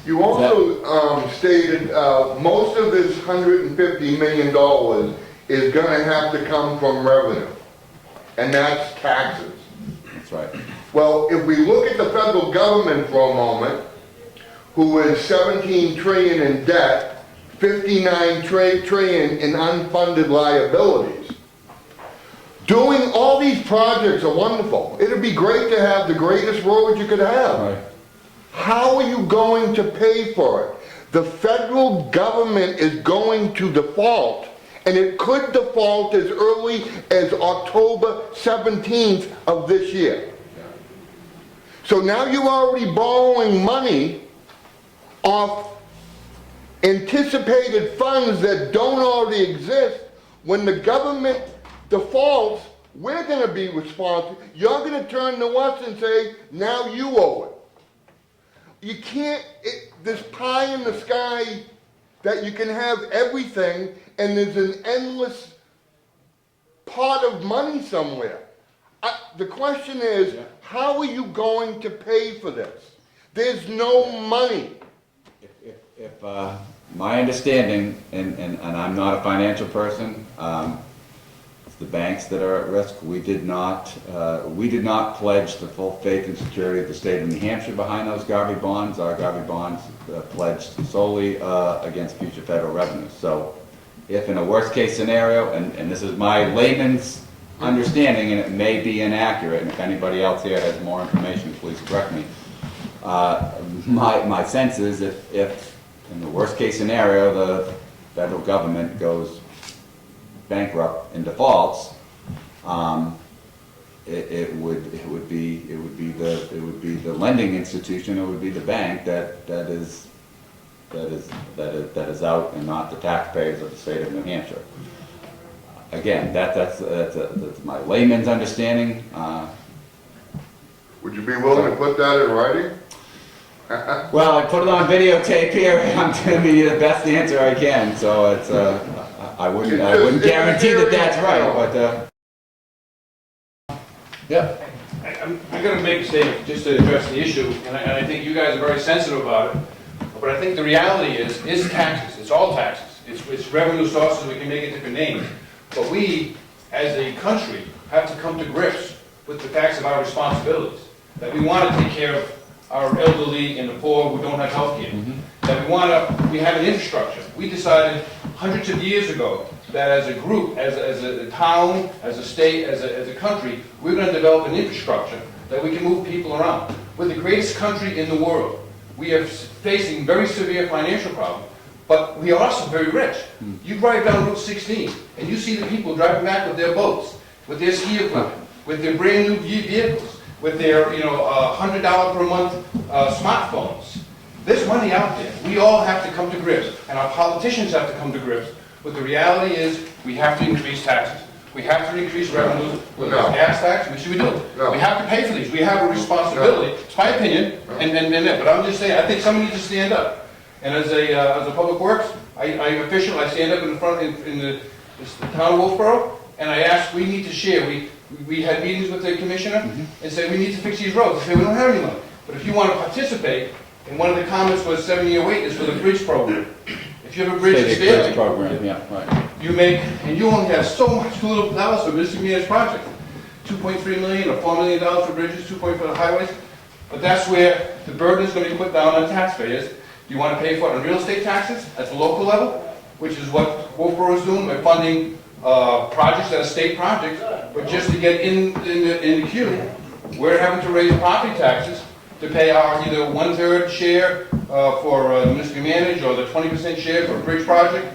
You also stated most of this $150 million is going to have to come from revenue, and that's taxes. That's right. Well, if we look at the federal government for a moment, who is 17 trillion in debt, 59 trillion in unfunded liabilities, doing all these projects are wonderful. It'd be great to have the greatest road you could have. Right. How are you going to pay for it? The federal government is going to default, and it could default as early as October 17th of this year. So now you're already borrowing money off anticipated funds that don't already exist. When the government defaults, we're going to be responsible. You're going to turn to us and say, now you owe it. You can't, this pie in the sky that you can have everything and there's an endless pot of money somewhere. The question is, how are you going to pay for this? There's no money. If my understanding, and I'm not a financial person, it's the banks that are at risk. We did not pledge the full faith and security of the state of New Hampshire behind those Garvey Bonds. Our Garvey Bonds pledged solely against future federal revenues. So if in a worst case scenario, and this is my layman's understanding, and it may be inaccurate, and if anybody else here has more information, please correct me. My sense is if in the worst case scenario the federal government goes bankrupt and defaults, it would be the lending institution, it would be the bank that is out, and not the taxpayers of the state of New Hampshire. Again, that's my layman's understanding. Would you be willing to put that in writing? Well, I put it on videotape here, and I'm giving you the best answer I can. So it's I wouldn't guarantee that that's right, but yeah. I'm going to make a statement just to address the issue, and I think you guys are very sensitive about it. But I think the reality is taxes. It's all taxes. It's revenue sources. We can make it different names. But we, as a country, have to come to grips with the facts of our responsibilities. That we want to take care of our elderly and the poor who don't have health care. That we have an infrastructure. We decided hundreds of years ago that as a group, as a town, as a state, as a country, we're going to develop an infrastructure that we can move people around. We're the greatest country in the world. We are facing very severe financial problems, but we are also very rich. You drive down Route 16, and you see the people driving back with their boats, with their ski equipment, with their brand new vehicles, with their $100 per month smartphones. There's money out there. We all have to come to grips, and our politicians have to come to grips. But the reality is, we have to increase taxes. We have to increase revenues, whether it's gas tax, which we do. We have to pay for these. We have a responsibility. It's my opinion, but I'm just saying, I think someone needs to stand up. And as a public works, I'm official. I stand up in the front in the town of Wolfboro, and I ask, we need to share. We had meetings with the commissioner and said we need to fix these roads. They say we don't have any money. But if you want to participate, and one of the comments was 7-year wait is for the bridge program. If you have a bridge that's failing, program, yeah, right. you make, and you only have so much little dollars for this community's project. $2.3 million or $4 million for bridges, 2.4 for the highways. But that's where the burden is going to be put down on taxpayers. Do you want to pay for it on real estate taxes at the local level, which is what Wolfboro is doing by funding projects that are state projects, but just to get in the queue, we're having to raise property taxes to pay our either 1/3 share for the municipal managed or the 20% share for a bridge project.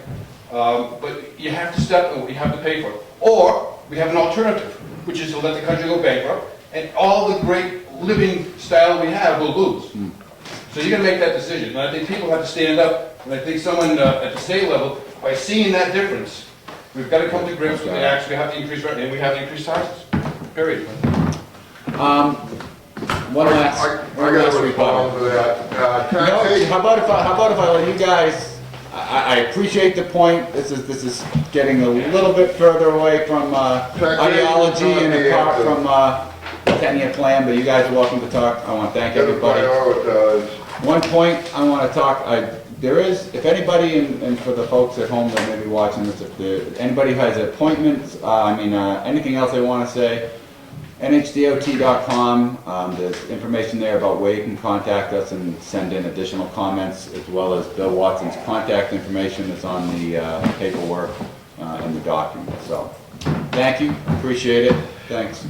But you have to step and we have to pay for it. Or we have an alternative, which is to let the country go bankrupt, and all the great living style we have will lose. So you're going to make that decision. And I think people have to stand up, and I think someone at the state level, by seeing that difference, we've got to come to grips with the acts. We have to increase rent, and we have to increase taxes. Period. One last. I got to respond to that. How about if I let you guys? I appreciate the point. This is getting a little bit further away from ideology and apart 10-year plan, but you guys are welcome to talk. I want to thank Gotta everybody. prioritize. One point I want to talk, there is, if anybody, and for the folks at home that may be watching this, if anybody has appointments, anything else they want to say, NHDOT.com, there's information there about where you can contact us and send in additional comments, as well as Bill Watson's contact information that's on the paperwork and the document. So, thank you, appreciate it, thanks.